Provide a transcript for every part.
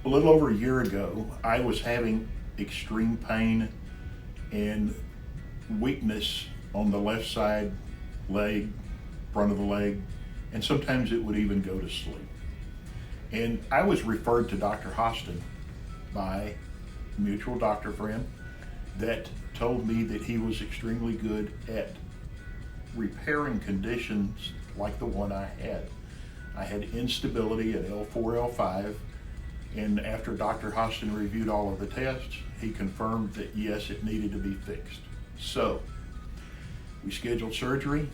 A little over a year ago, I was having extreme pain and weakness on the left side leg, front of the leg, and sometimes it would even go to sleep. And I was referred to Dr. Hostin by a mutual doctor friend that told me that he was extremely good at repairing conditions like the one I had. I had instability at L4, L5, and after Dr. Hostin reviewed all of the tests, he confirmed that yes, it needed to be fixed. So we scheduled surgery.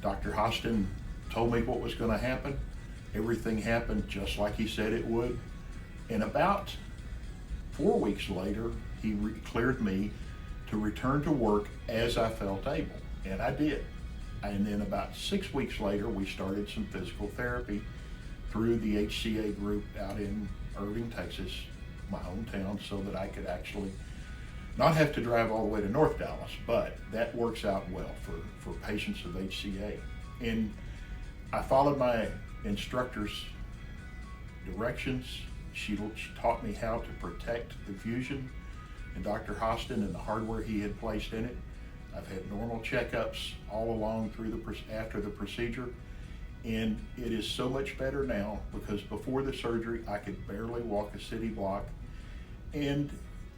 Dr. Hostin told me what was going to happen. Everything happened just like he said it would. And about 4 weeks later, he cleared me to return to work as I felt able, and I did. And then about 6 weeks later, we started some physical therapy through the HCA group out in Irving, Texas, my hometown, so that I could actually not have to drive all the way to North Dallas, but that works out well for patients of HCA. And I followed my instructor's directions. She taught me how to protect the fusion and Dr. Hostin and the hardware he had placed in it. I've had normal checkups all along after the procedure, and it is so much better now because before the surgery I could barely walk a city block, and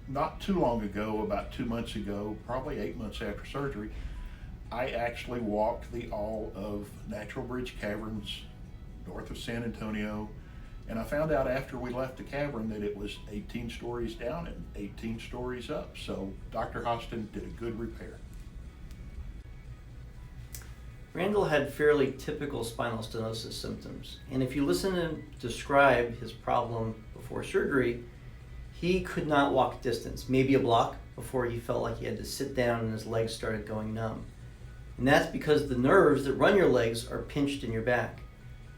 not too long ago, about 2 months ago, probably 8 months after surgery, I actually walked the all of Natural Bridge Caverns north of San Antonio, and I found out after we left the cavern that it was 18 stories down and 18 stories up. So Dr. Hostin did a good repair. Randall had fairly typical spinal stenosis symptoms, and if you listen to him describe his problem before surgery, he could not walk distance, maybe a block, before he felt like he had to sit down and his legs started going numb. And that's because the nerves that run your legs are pinched in your back.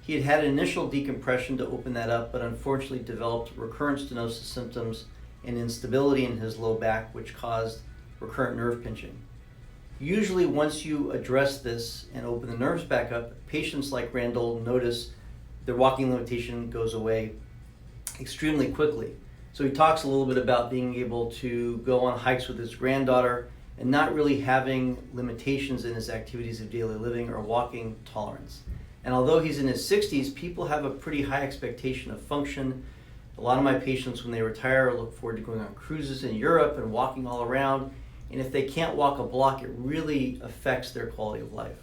He had had an initial decompression to open that up, but unfortunately developed recurrent stenosis symptoms and instability in his low back, which caused recurrent nerve pinching. Usually once you address this and open the nerves back up, patients like Randall notice their walking limitation goes away extremely quickly. So he talks a little bit about being able to go on hikes with his granddaughter and not really having limitations in his activities of daily living or walking tolerance. And although he's in his 60s, people have a pretty high expectation of function. A lot of my patients, when they retire, look forward to going on cruises in Europe and walking all around. And if they can't walk a block, it really affects their quality of life.